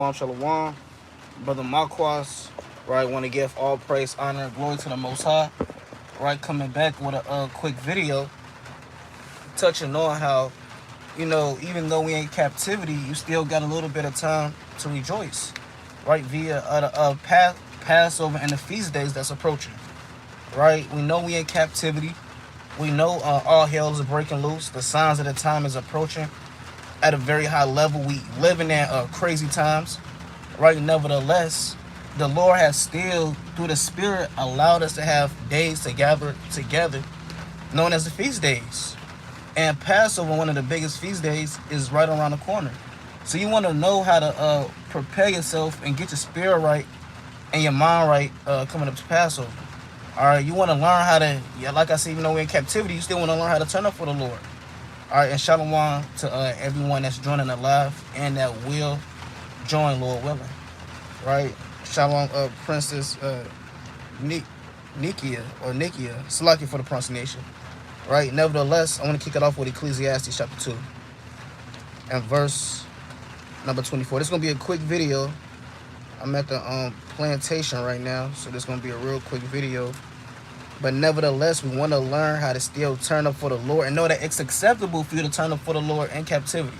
Shalom, brother Marquas, right? Want to give all praise, honor, and glory to the Most High, right? Coming back with a quick video touching on how, even though we in captivity, you still got a little bit of time to rejoice, right? Via the Passover and the feast days that's approaching, right? We know we in captivity. We know all hell is breaking loose. The signs of the time is approaching at a very high level. We living in crazy times, right? Nevertheless, the Lord has still, through the Spirit, allowed us to have days to gather together, known as the feast days. And Passover, one of the biggest feast days, is right around the corner. So you want to know how to prepare yourself and get your spirit right and your mind right coming up to Passover. All right, you want to learn how to, like I said, even though we're in captivity, you still want to learn how to turn up for the Lord. All right, and shalom to everyone that's joining the live and that will join, Lord willing. Right, shalom, Princess Nikia, Salaki for the pronunciation. Right, nevertheless, I want to kick it off with Ecclesiastes chapter 2 and verse number 24. This is going to be a quick video. I'm at the plantation right now, so this is going to be a real quick video. But nevertheless, we want to learn how to still turn up for the Lord and know that it's acceptable for you to turn up for the Lord in captivity.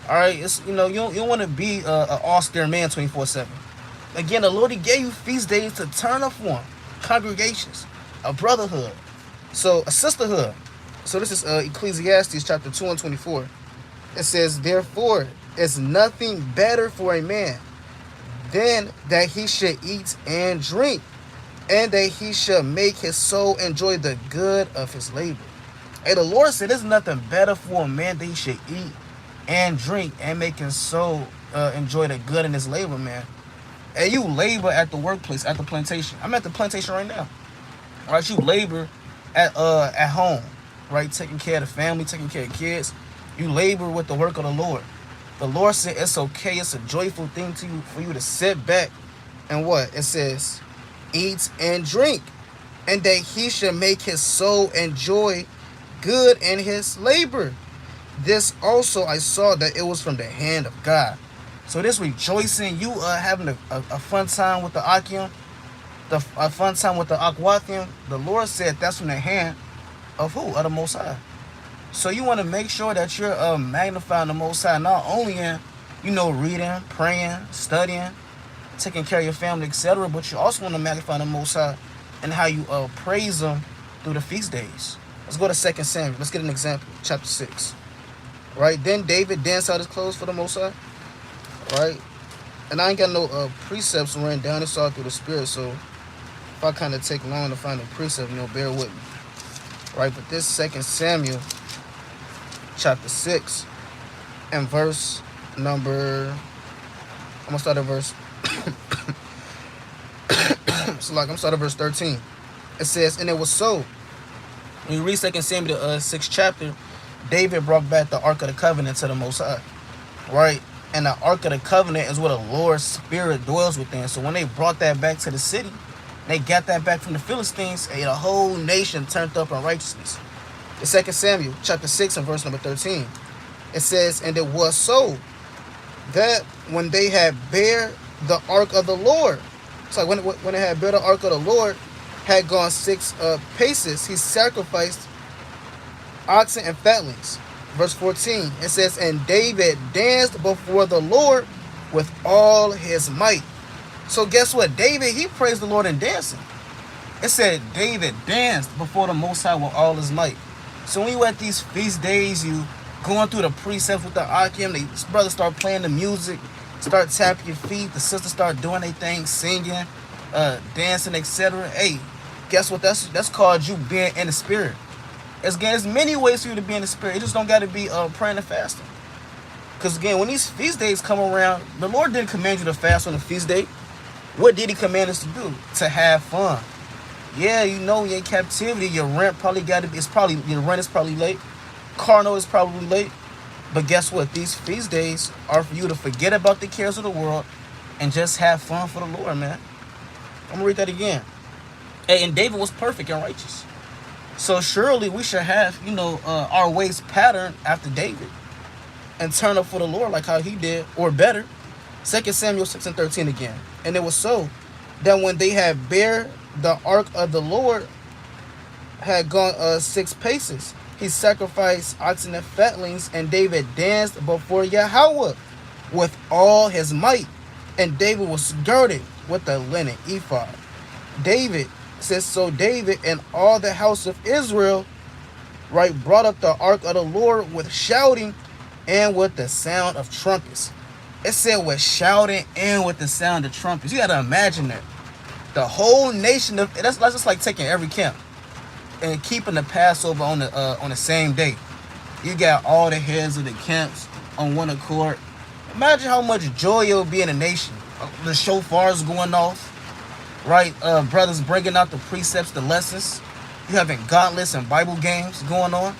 All right, it's you don't want to be an austere man 24/7. Again, the Lord, He gave you feast days to turn up for Him, congregations, a brotherhood, so a sisterhood. So this is Ecclesiastes chapter 2 and 24. It says, "Therefore, is nothing better for a man than that he should eat and drink, and that he should make his soul enjoy the good of his labor." Hey, the Lord said there's nothing better for a man that he should eat and drink and make his soul enjoy the good in his labor, man. Hey, you labor at the workplace, at the plantation. I'm at the plantation right now. All right, you labor at home, right? Taking care of the family, taking care of kids. You labor with the work of the Lord. The Lord said it's okay, it's a joyful thing to you for you to sit back and what? It says, eat and drink, and that he should make his soul enjoy good in his labor. This also I saw that it was from the hand of God. So this rejoicing, you having a fun time with the Akim, a fun time with the Akwathim, the Lord said that's from the hand of who? Of the Most High. So you want to make sure that you're magnifying the Most High, not only in, reading, praying, studying, taking care of your family, etc., but you also want to magnify the Most High and how you praise Him through the feast days. Let's go to 2 Samuel. Let's get an example. Chapter 6. Right? Then David danced out his clothes for the Most High. Right? And I ain't got no precepts written down. It's all through the Spirit. So if I kind of take long to find a precept, bear with me. Right? But this 2 Samuel chapter 6 and verse number, I'm going to start at verse so I'm starting at verse 13. It says, "And it was so." When you read 2 Samuel, the 6th chapter, David brought back the Ark of the Covenant to the Most High. Right? And the Ark of the Covenant is where the Lord's Spirit dwells within. So when they brought that back to the city, they got that back from the Philistines, and the whole nation turned up in righteousness. The 2 Samuel chapter 6 and verse number 13. It says, "And it was so that when they had bare the ark of the Lord," so when they had bare the ark of the Lord, had gone 6 paces, he sacrificed oxen and fatlings. Verse 14, it says, "And David danced before the Lord with all his might." So guess what? David, he praised the Lord in dancing. It said David danced before the Most High with all his might. So when you at these feast days, you going through the precepts with the Akim, the brothers start playing the music, start tapping your feet, the sisters start doing their thing, singing, dancing, etc. Hey, guess what? That's called you being in the Spirit. There's many ways for you to be in the Spirit. You just don't got to be praying and fasting. Because again, when these feast days come around, the Lord didn't command you to fast on the feast day. What did He command us to do? To have fun. Yeah, you're in captivity. Your rent probably your rent is probably late. Car note is probably late. But guess what? These feast days are for you to forget about the cares of the world and just have fun for the Lord, man. I'm gonna read that again. Hey, and David was perfect and righteous. So surely we should have, our ways patterned after David and turn up for the Lord like how he did, or better. 2 Samuel 6 and 13 again. And it was so that when they had bare the ark of the Lord had gone 6 paces, he sacrificed oxen and fatlings, and David danced before Yahweh with all his might. And David was girded with a linen ephod. David says, so David and all the house of Israel, right, brought up the ark of the Lord with shouting and with the sound of trumpets. It said with shouting and with the sound of trumpets. You got to imagine that. The whole nation of, that's just like taking every camp and keeping the Passover on the same day. You got all the heads of the camps on one accord. Imagine how much joy it would be in a nation. The shofars going off, right? Brothers bringing out the precepts, the lessons. You having gauntlets and Bible games going on.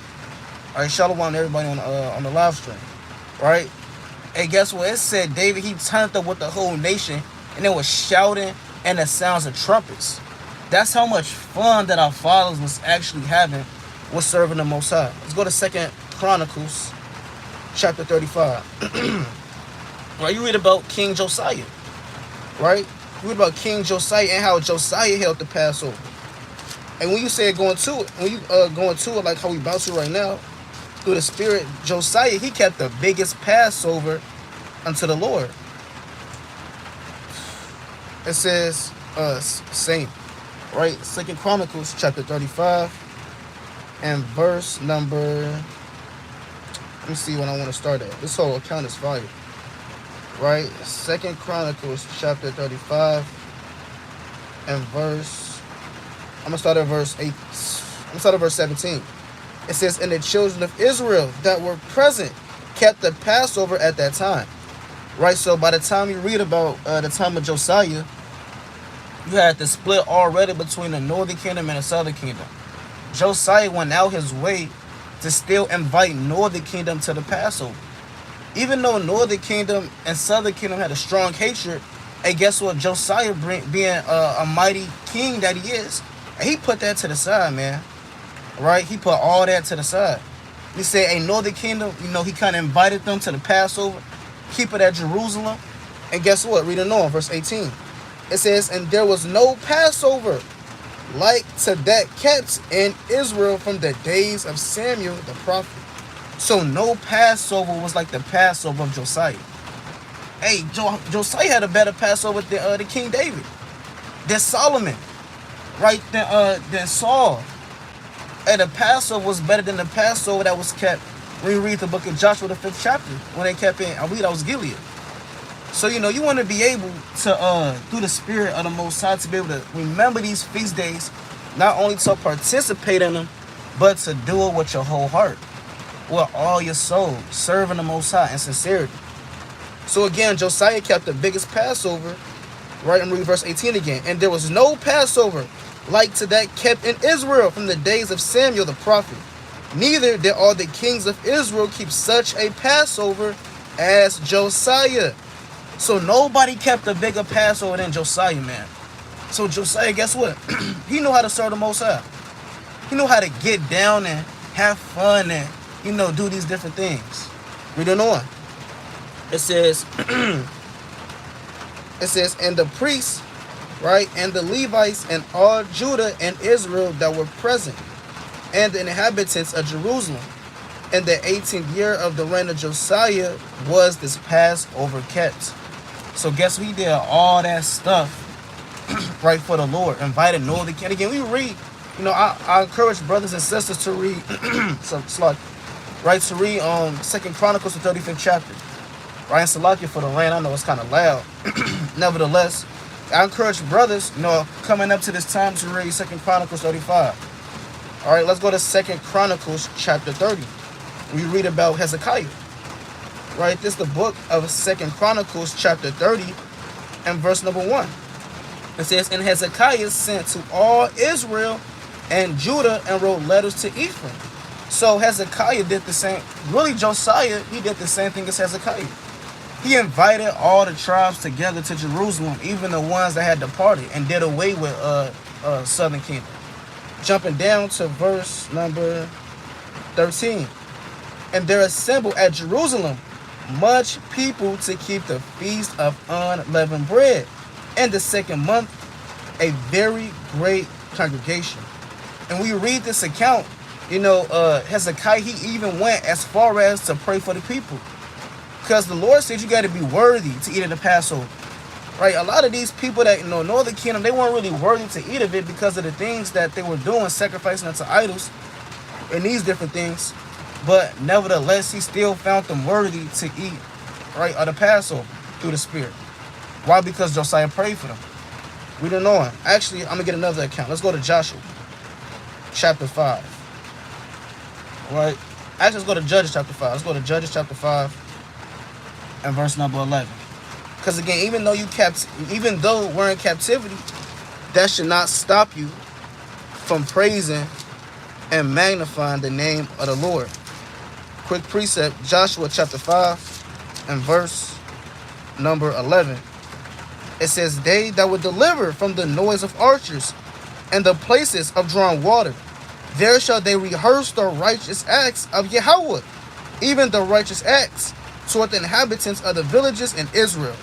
All right, shalom to everybody on the live stream, right? Hey, guess what? It said David, he turned up with the whole nation, and it was shouting and the sounds of trumpets. That's how much fun that our fathers was actually having with serving the Most High. Let's go to 2 Chronicles chapter 35. Right, you read about King Josiah, right? You read about King Josiah and how Josiah held the Passover. And when you say going to it, when you going to it like how we about to right now, through the Spirit, Josiah, he kept the biggest Passover unto the Lord. It says, same, right? 2 Chronicles chapter 35 and verse number, let me see when I want to start at. This whole account is fire, right? 2 Chronicles chapter 35 and verse, I'm going to start at verse 8. I'm going to start at verse 17. It says, and the children of Israel that were present kept the Passover at that time. Right, so by the time you read about the time of Josiah, you had the split already between the northern kingdom and the southern kingdom. Josiah went out his way to still invite northern kingdom to the Passover. Even though northern kingdom and southern kingdom had a strong hatred, and guess what? Josiah, being a mighty king that he is, and he put that to the side, man. Right? He put all that to the side. He said, a northern kingdom, you know, he kind of invited them to the Passover, keep it at Jerusalem. And guess what? Reading on, verse 18. It says, and there was no Passover like to that kept in Israel from the days of Samuel the prophet. So no Passover was like the Passover of Josiah. Hey, Josiah had a better Passover than King David, than Solomon, right? Than Saul. And the Passover was better than the Passover that was kept when you read the book of Joshua, the 5th chapter, when they kept in, I believe that was Gilead. So, you know, you want to be able to, through the Spirit of the Most High, to be able to remember these feast days, not only to participate in them, but to do it with your whole heart, with all your soul, serving the Most High in sincerity. So again, Josiah kept the biggest Passover, right? And read verse 18 again. And there was no Passover like to that kept in Israel from the days of Samuel the prophet. Neither did all the kings of Israel keep such a Passover as Josiah. So nobody kept a bigger Passover than Josiah, man. So Josiah, guess what? He knew how to serve the Most High. He knew how to get down and have fun and, you know, do these different things. Reading on. It says, and the priests, right, and the Levites and all Judah and Israel that were present, and the inhabitants of Jerusalem, in the 18th year of the reign of Josiah was this Passover kept. So guess we did all that stuff, right, for the Lord. Invited northern king. Again, we read, you know, I encourage brothers and sisters to read, right, to read 2 Chronicles, the 35th chapter. Right, and Salakia for the rain. I know it's kind of loud. Nevertheless, I encourage brothers, you know, coming up to this time to read 2 Chronicles 35. All right, let's go to 2 Chronicles chapter 30. We read about Hezekiah. Right, this is the book of 2 Chronicles chapter 30 and verse number 1. It says, and Hezekiah sent to all Israel and Judah and wrote letters to Ephraim. So Hezekiah did the same. Really, Josiah, he did the same thing as Hezekiah. He invited all the tribes together to Jerusalem, even the ones that had departed, and did away with southern kingdom. Jumping down to verse number 13. And there assembled at Jerusalem much people to keep the feast of unleavened bread. In the second month, a very great congregation. And we read this account, Hezekiah, he even went as far as to pray for the people. Because the Lord said you got to be worthy to eat of the Passover. Right? A lot of these people that, Northern Kingdom, they weren't really worthy to eat of it because of the things that they were doing, sacrificing unto idols and these different things. But nevertheless, he still found them worthy to eat, right, of the Passover through the Spirit. Why? Because Josiah prayed for them. We don't know him. Actually, I'm going to get another account. Let's go to Joshua chapter 5. Right? Actually, let's go to Judges chapter 5. Let's go to Judges chapter 5 and verse number 11. Because again, even though we're in captivity, that should not stop you from praising and magnifying the name of the Lord. Quick precept, Joshua chapter 5 and verse number 11. It says, they that were delivered from the noise of archers and the places of drawing water, there shall they rehearse the righteous acts of Yahweh, even the righteous acts toward the inhabitants of the villages in Israel.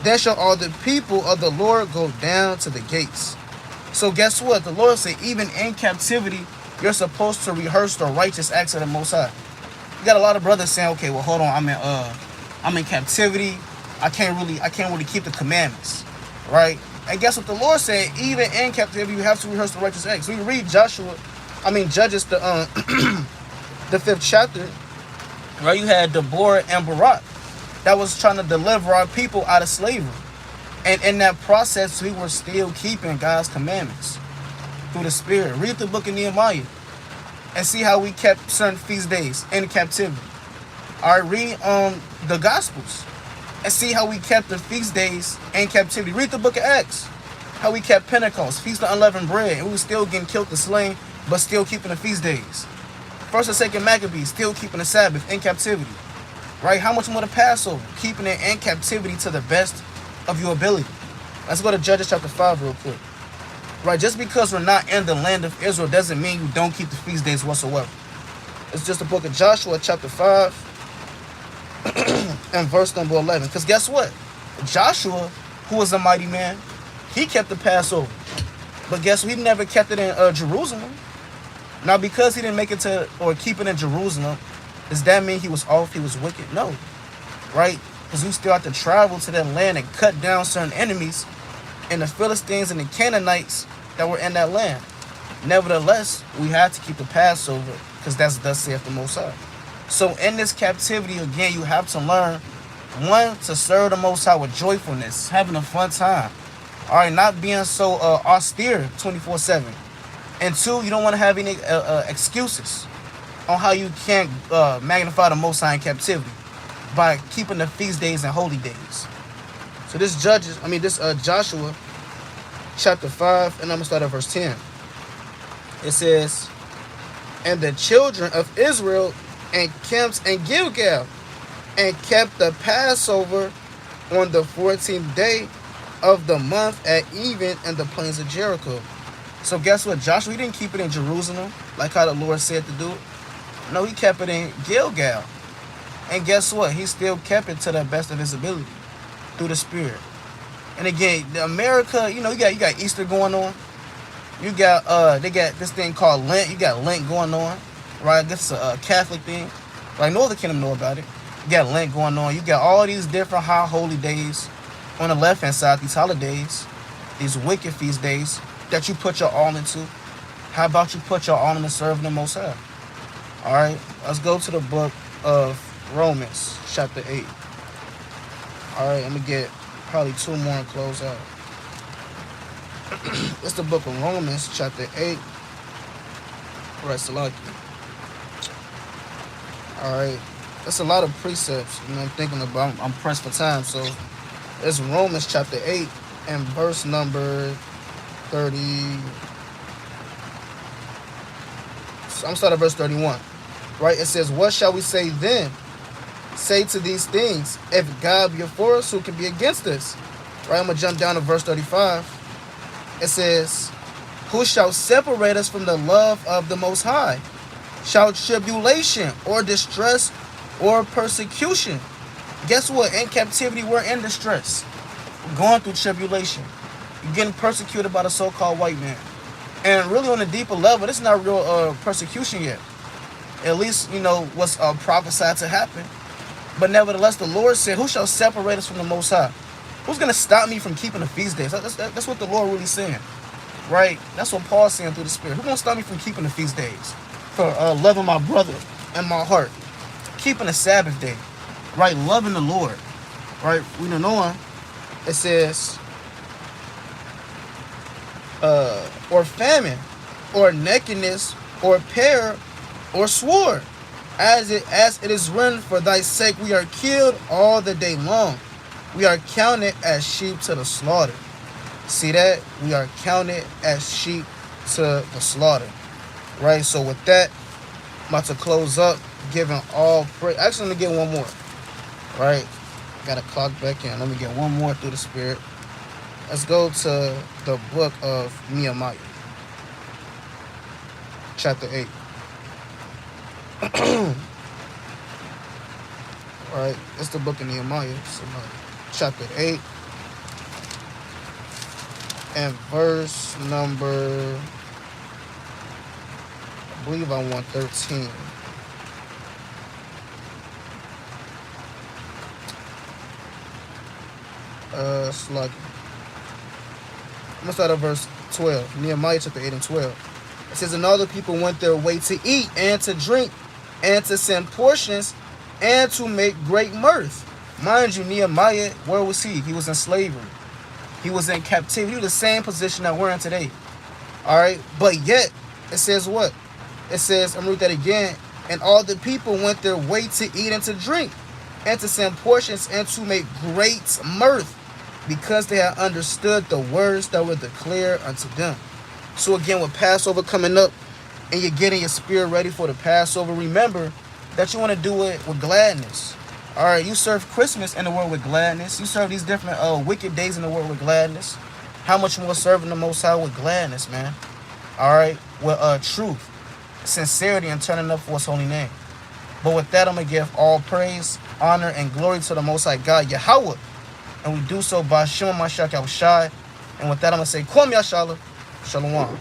Then shall all the people of the Lord go down to the gates. So guess what? The Lord said, even in captivity, you're supposed to rehearse the righteous acts of the Most High. You got a lot of brothers saying, okay, well, hold on, I'm in captivity. I can't really keep the commandments, right? And guess what the Lord said? Even in captivity, you have to rehearse the righteous acts. We read Judges, the 5th chapter, right? You had Deborah and Barak that was trying to deliver our people out of slavery. And in that process, we were still keeping God's commandments through the Spirit. Read the book of Nehemiah and see how we kept certain feast days in captivity. All right, read the Gospels and see how we kept the feast days in captivity. Read the book of Acts, how we kept Pentecost, Feast of Unleavened Bread, and we were still getting killed and slain, but still keeping the feast days. First and Second Maccabees, still keeping the Sabbath in captivity. Right? How much more the Passover? Keeping it in captivity to the best of your ability. Let's go to Judges chapter 5 real quick. Right? Just because we're not in the land of Israel doesn't mean you don't keep the feast days whatsoever. It's just the book of Joshua chapter 5 and verse number 11. Because guess what? Joshua, who was a mighty man, he kept the Passover. But guess what? He never kept it in Jerusalem. Now, because he didn't make it to or keep it in Jerusalem, does that mean he was off, he was wicked? No. Right? Because we still have to travel to that land and cut down certain enemies and the Philistines and the Canaanites that were in that land. Nevertheless, we had to keep the Passover because that's thus saith the Most High. So in this captivity, again, you have to learn, one, to serve the Most High with joyfulness, having a fun time. All right, not being so austere 24/7. And two, you don't want to have any excuses on how you can't magnify the Most High in captivity by keeping the feast days and holy days. So this Joshua chapter 5, and I'm going to start at verse 10. It says, and the children of Israel encamped in Gilgal and kept the Passover on the 14th day of the month at even in the plains of Jericho. So guess what? Joshua, he didn't keep it in Jerusalem like how the Lord said to do it. No, he kept it in Gilgal. And guess what? He still kept it to the best of his ability through the Spirit. And again, America, you got Easter going on. You got they got this thing called Lent. You got Lent going on, right? I guess it's a Catholic thing. Like Northern Kingdom know about it. You got Lent going on. You got all these different high holy days on the left hand side. These holidays, these wicked feast days that you put your all into. How about you put your all into serving the Most High? All right, let's go to the book of Romans, chapter 8. All right, I'm gonna get probably two more and close out. It's the book of Romans, chapter 8. All right, Salaki. All right, that's a lot of precepts. I'm thinking about. I'm pressed for time, so it's Romans chapter 8 and verse number 30. So I'm starting at verse 31. Right? It says, what shall we say then? Say to these things, if God be for us, who can be against us? Right? I'm going to jump down to verse 35. It says, who shall separate us from the love of the Most High? Shall tribulation or distress or persecution Guess what? In captivity, we're in distress. We're going through tribulation. You're getting persecuted by the so-called white man. And really on a deeper level, this is not real persecution yet. At least, what's prophesied to happen. But nevertheless, the Lord said, who shall separate us from the Most High? Who's going to stop me from keeping the feast days? That's what the Lord really saying. Right? That's what Paul's saying through the Spirit. Who's going to stop me from keeping the feast days? For loving my brother in my heart. Keeping the Sabbath day. Right? Loving the Lord. Right? We don't know him. It says, or famine, or nakedness, or peril, or sword. As it is written, for thy sake we are killed all the day long. We are counted as sheep to the slaughter. See that? We are counted as sheep to the slaughter. Right? So with that, I'm about to close up, giving all praise. Actually, let me get one more. Right? Got to clock back in. Let me get one more through the Spirit. Let's go to the book of Nehemiah. Chapter 8. Alright, it's the book of Nehemiah. So chapter 8. And verse number, I believe I want 13. It's like, I'm going to start at verse 12. Nehemiah chapter 8 and 12. It says, and all the people went their way to eat and to drink and to send portions and to make great mirth. Mind you, Nehemiah, where was he? He was in slavery. He was in captivity. He was the same position that we're in today. All right. But yet, it says what? It says, I'm going to read that again. And all the people went their way to eat and to drink and to send portions and to make great mirth, because they had understood the words that were declared unto them. So again, with Passover coming up and you're getting your spirit ready for the Passover, remember that you want to do it with gladness. All right, you serve Christmas in the world with gladness. You serve these different wicked days in the world with gladness. How much more serving the Most High with gladness, man? All right, with truth, sincerity, and turning up for His holy name. But with that, I'm going to give all praise, honor, and glory to the Most High God, Yahweh. And we do so by Shema Mashak Yahushai. And with that, I'm going to say, Kwam Yashala. Shalom.